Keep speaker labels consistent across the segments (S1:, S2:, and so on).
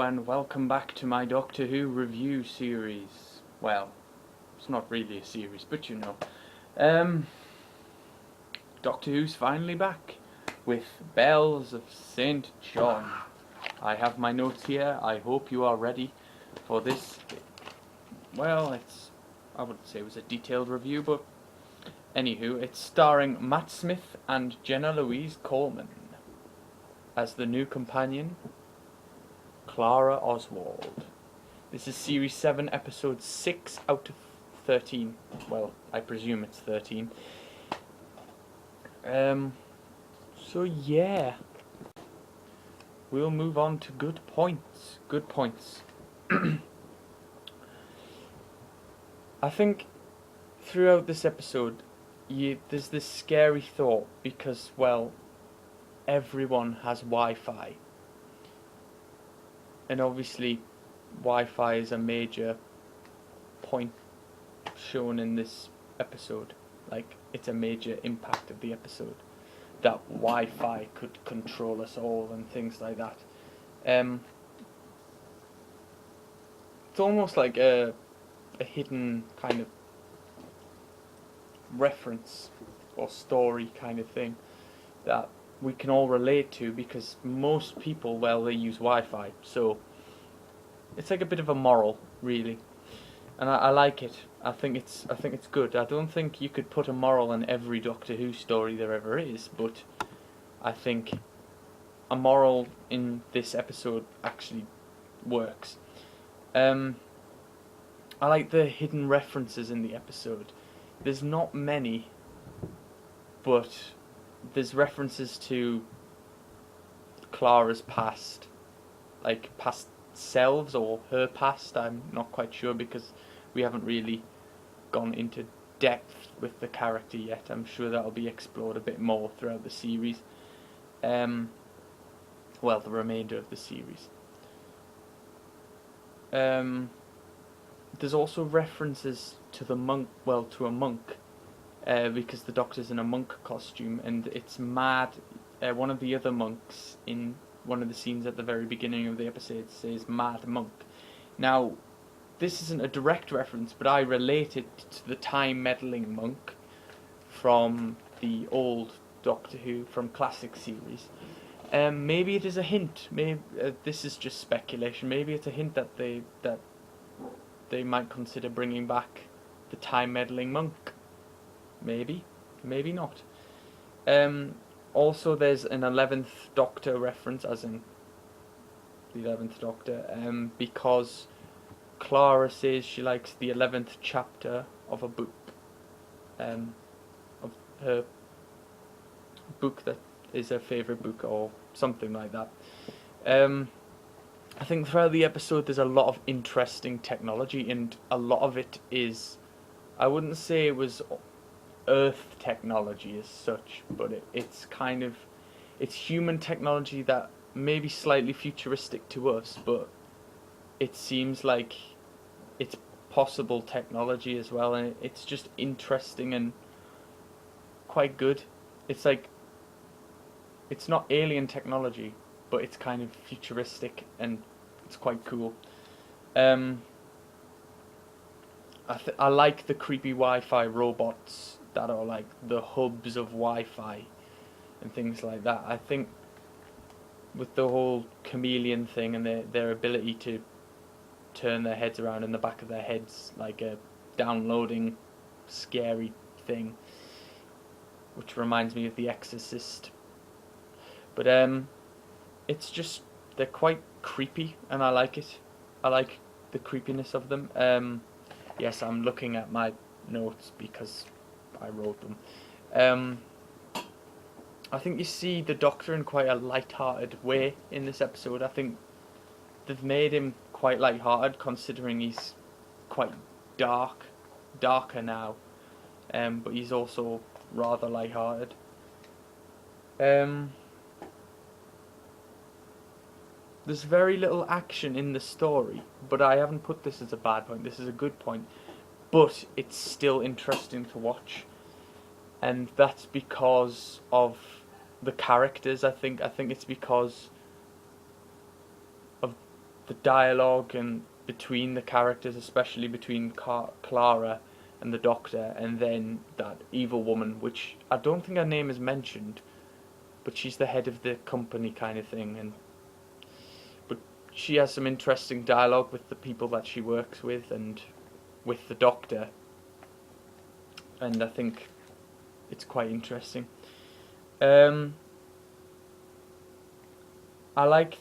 S1: and welcome back to my Doctor Who review series. Well, it's not really a series, but you know. Doctor Who's finally back with Bells of St. John. I have my notes here. I hope you are ready for this. Well, I wouldn't say it was a detailed review, but anywho, it's starring Matt Smith and Jenna Louise Coleman as the new companion, Clara Oswald. This is Series 7, Episode 6 out of 13. Well, I presume it's 13. So yeah. We'll move on to good points. Good points. I think throughout this episode, there's this scary thought because, well, everyone has Wi-Fi. And obviously, Wi-Fi is a major point shown in this episode. Like, it's a major impact of the episode. That Wi-Fi could control us all and things like that. It's almost like a hidden kind of reference or story kind of thing that we can all relate to because most people, well, they use Wi-Fi, so it's like a bit of a moral, really, and I like it. I think it's good. I don't think you could put a moral in every Doctor Who story there ever is, but I think a moral in this episode actually works. I like the hidden references in the episode. There's not many, but there's references to Clara's past, like past selves or her past. I'm not quite sure because we haven't really gone into depth with the character yet. I'm sure that'll be explored a bit more throughout the series. Well, the remainder of the series. There's also references to the monk, well, to a monk, because the Doctor's in a monk costume, and it's mad. One of the other monks in one of the scenes at the very beginning of the episode says "mad monk." Now, this isn't a direct reference, but I relate it to the time meddling monk from the old Doctor Who, from classic series. Maybe it is a hint. Maybe this is just speculation. Maybe it's a hint that they might consider bringing back the time meddling monk. Maybe not. Also, there's an 11th Doctor reference, as in the 11th Doctor, because Clara says she likes the 11th chapter of a book, of her book that is her favourite book or something like that. I think throughout the episode there's a lot of interesting technology, and a lot of it is, I wouldn't say it was Earth technology as such, but it's kind of, it's human technology that may be slightly futuristic to us, but it seems like it's possible technology as well, and it's just interesting and quite good. It's like, it's not alien technology, but it's kind of futuristic and it's quite cool. I like the creepy Wi-Fi robots that are like the hubs of Wi-Fi and things like that. I think with the whole chameleon thing and their ability to turn their heads around in the back of their heads like a downloading scary thing, which reminds me of The Exorcist. But it's just, they're quite creepy and I like it. I like the creepiness of them. Yes, I'm looking at my notes because I wrote them. I think you see the Doctor in quite a light-hearted way in this episode. I think they've made him quite light-hearted considering he's quite darker now. But he's also rather light-hearted. There's very little action in the story, but I haven't put this as a bad point. This is a good point. But it's still interesting to watch. And that's because of the characters, I think. I think it's because of the dialogue and between the characters, especially between Clara and the Doctor, and then that evil woman, which I don't think her name is mentioned, but she's the head of the company kind of thing, and but she has some interesting dialogue with the people that she works with and with the Doctor, and I think it's quite interesting. I like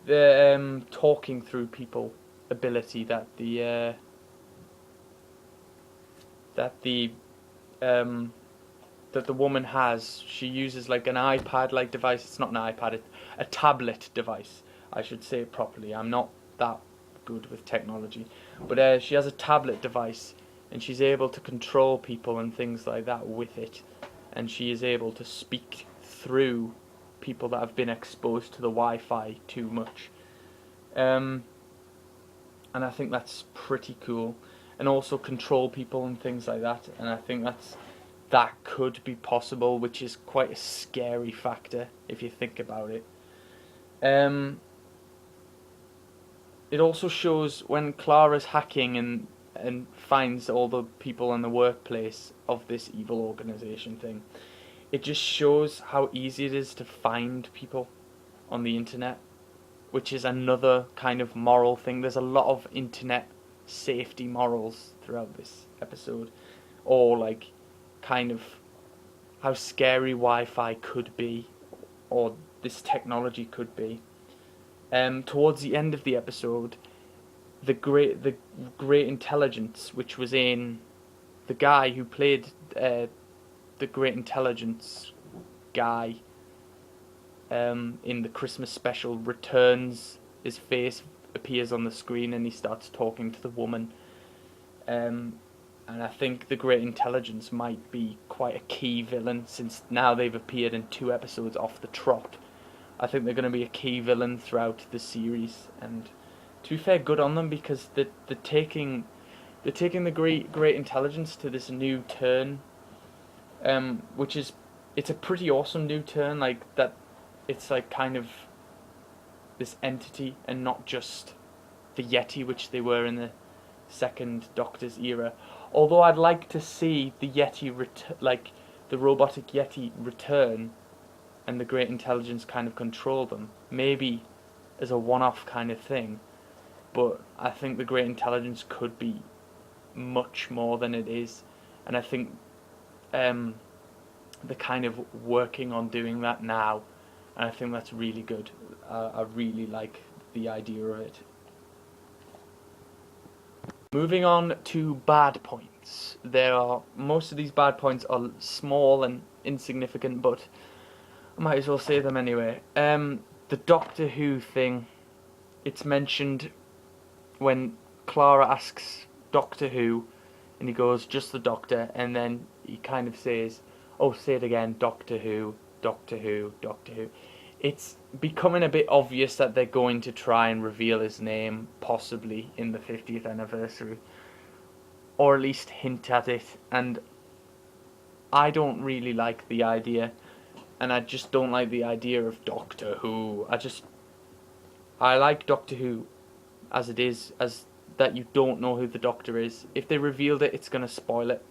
S1: the talking through people ability that the woman has. She uses like an iPad-like device. It's not an iPad, it's a tablet device. I should say it properly. I'm not that good with technology, but she has a tablet device, and she's able to control people and things like that with it, and she is able to speak through people that have been exposed to the Wi-Fi too much. And I think that's pretty cool, and also control people and things like that. And I think that could be possible, which is quite a scary factor if you think about it. It also shows when Clara's hacking and finds all the people in the workplace of this evil organization thing. It just shows how easy it is to find people on the internet, which is another kind of moral thing. There's a lot of internet safety morals throughout this episode, or like kind of how scary Wi-Fi could be, or this technology could be. Towards the end of the episode, the great intelligence, which was in the guy who played the great intelligence guy in the Christmas special, returns. His face appears on the screen and he starts talking to the woman, and I think the great intelligence might be quite a key villain, since now they've appeared in 2 episodes off the trot. I think they're going to be a key villain throughout the series, and to be fair, good on them, because they're taking the great intelligence to this new turn, which is, it's a pretty awesome new turn, like that. It's like kind of this entity and not just the Yeti, which they were in the second Doctor's era. Although I'd like to see the Yeti like the robotic Yeti return, and the great intelligence kind of control them, maybe as a one-off kind of thing. But I think the great intelligence could be much more than it is, and I think they're kind of working on doing that now, and I think that's really good. I really like the idea of it. Moving on to bad points. Most of these bad points are small and insignificant, but I might as well say them anyway. The Doctor Who thing, it's mentioned when Clara asks Doctor Who, and he goes, just the Doctor, and then he kind of says, oh, say it again, Doctor Who, Doctor Who, Doctor Who. It's becoming a bit obvious that they're going to try and reveal his name, possibly in the 50th anniversary, or at least hint at it, and I don't really like the idea, and I just don't like the idea of Doctor Who. I like Doctor Who as it is, as that you don't know who the Doctor is. If they revealed it, it's going to spoil it,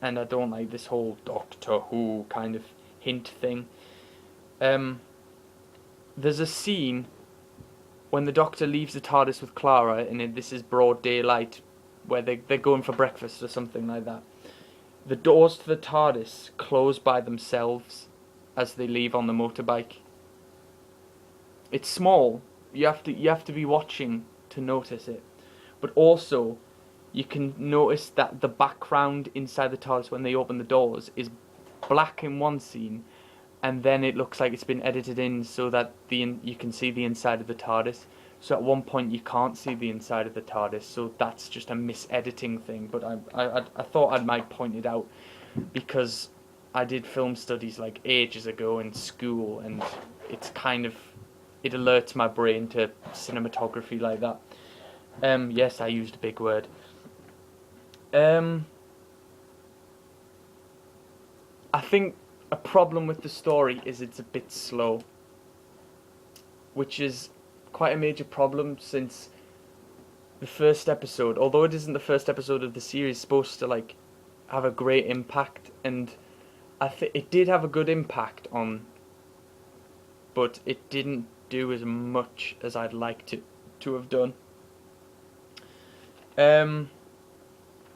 S1: and I don't like this whole Doctor Who kind of hint thing. There's a scene when the Doctor leaves the TARDIS with Clara, and this is broad daylight, where they're going for breakfast or something like that. The doors to the TARDIS close by themselves as they leave on the motorbike. It's small. You have to be watching to notice it, but also you can notice that the background inside the TARDIS when they open the doors is black in one scene, and then it looks like it's been edited in so that you can see the inside of the TARDIS. So at one point you can't see the inside of the TARDIS, so that's just a mis-editing thing. But I thought I might point it out, because I did film studies like ages ago in school, and it's kind of, it alerts my brain to cinematography like that. Yes, I used a big word. I think a problem with the story is it's a bit slow, which is quite a major problem, since the first episode, although it isn't the first episode of the series, is supposed to like have a great impact, and I think it did have a good impact on, but it didn't do as much as I'd like to have done.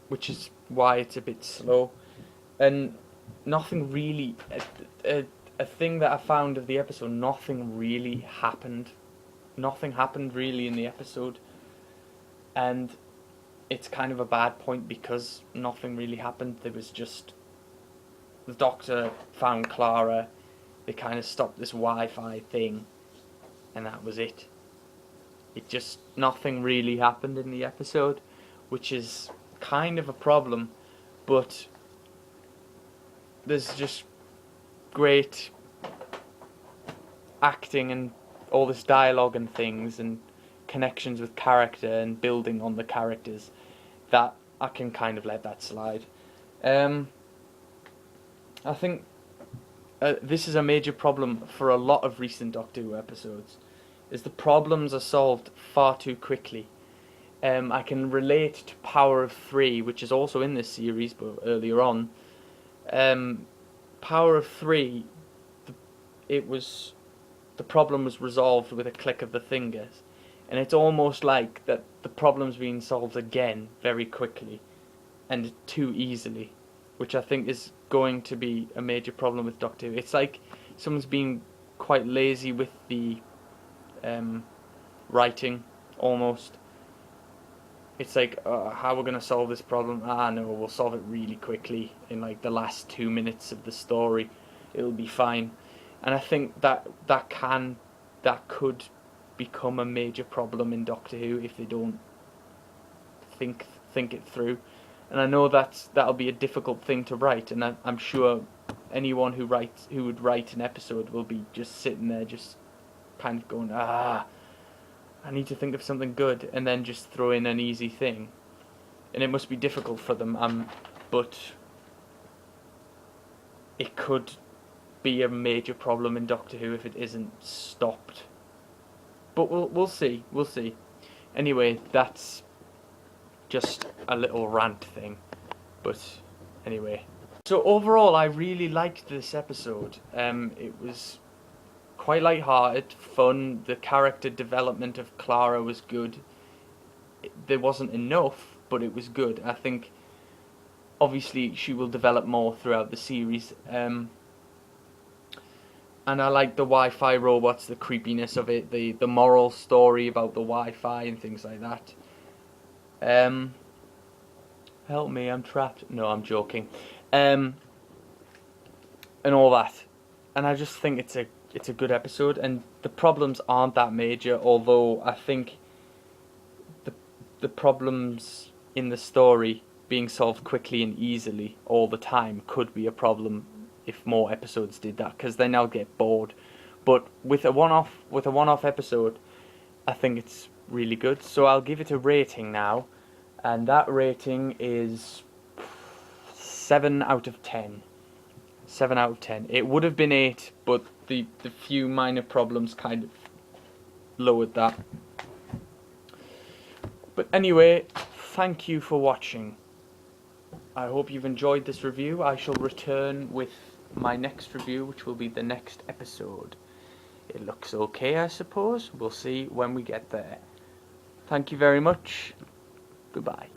S1: Which is why it's a bit slow, and nothing really. A thing that I found of the episode, nothing really happened. Nothing happened really in the episode, and it's kind of a bad point because nothing really happened. There was just the Doctor found Clara. They kind of stopped this Wi-Fi thing, and that was it. It just, nothing really happened in the episode, which is kind of a problem, but there's just great acting and all this dialogue and things and connections with character and building on the characters that I can kind of let that slide. I think this is a major problem for a lot of recent Doctor Who episodes, is the problems are solved far too quickly. I can relate to Power of Three, which is also in this series, but earlier on. Power of Three, the problem was resolved with a click of the fingers, and it's almost like that the problem's being solved again very quickly and too easily, which I think is going to be a major problem with Doctor Who. It's like someone's been quite lazy with the writing, almost. It's like, how we're going to solve this problem? No, we'll solve it really quickly in like the last 2 minutes of the story. It'll be fine. And I think that could become a major problem in Doctor Who if they don't think it through. And I know that'll be a difficult thing to write, and I'm sure anyone who would write an episode will be just sitting there, just kind of going, I need to think of something good, and then just throw in an easy thing. And it must be difficult for them, but it could be a major problem in Doctor Who if it isn't stopped. But we'll see. Anyway, that's just a little rant thing. But anyway. So overall, I really liked this episode. It was quite light-hearted, fun. The character development of Clara was good. There wasn't enough, but it was good. I think, obviously, she will develop more throughout the series. And I like the Wi-Fi robots, the creepiness of it, the moral story about the Wi-Fi and things like that. Help me, I'm trapped. No, I'm joking. And all that. And I just think it's a good episode, and the problems aren't that major, although I think the problems in the story being solved quickly and easily all the time could be a problem if more episodes did that, because then I'll get bored. But with a one-off episode, I think it's really good. So I'll give it a rating now, and that rating is 7 out of 10. 7 out of 10. It would have been 8, but the few minor problems kind of lowered that. But anyway, thank you for watching. I hope you've enjoyed this review. I shall return with my next review, which will be the next episode. It looks okay, I suppose. We'll see when we get there. Thank you very much. Goodbye.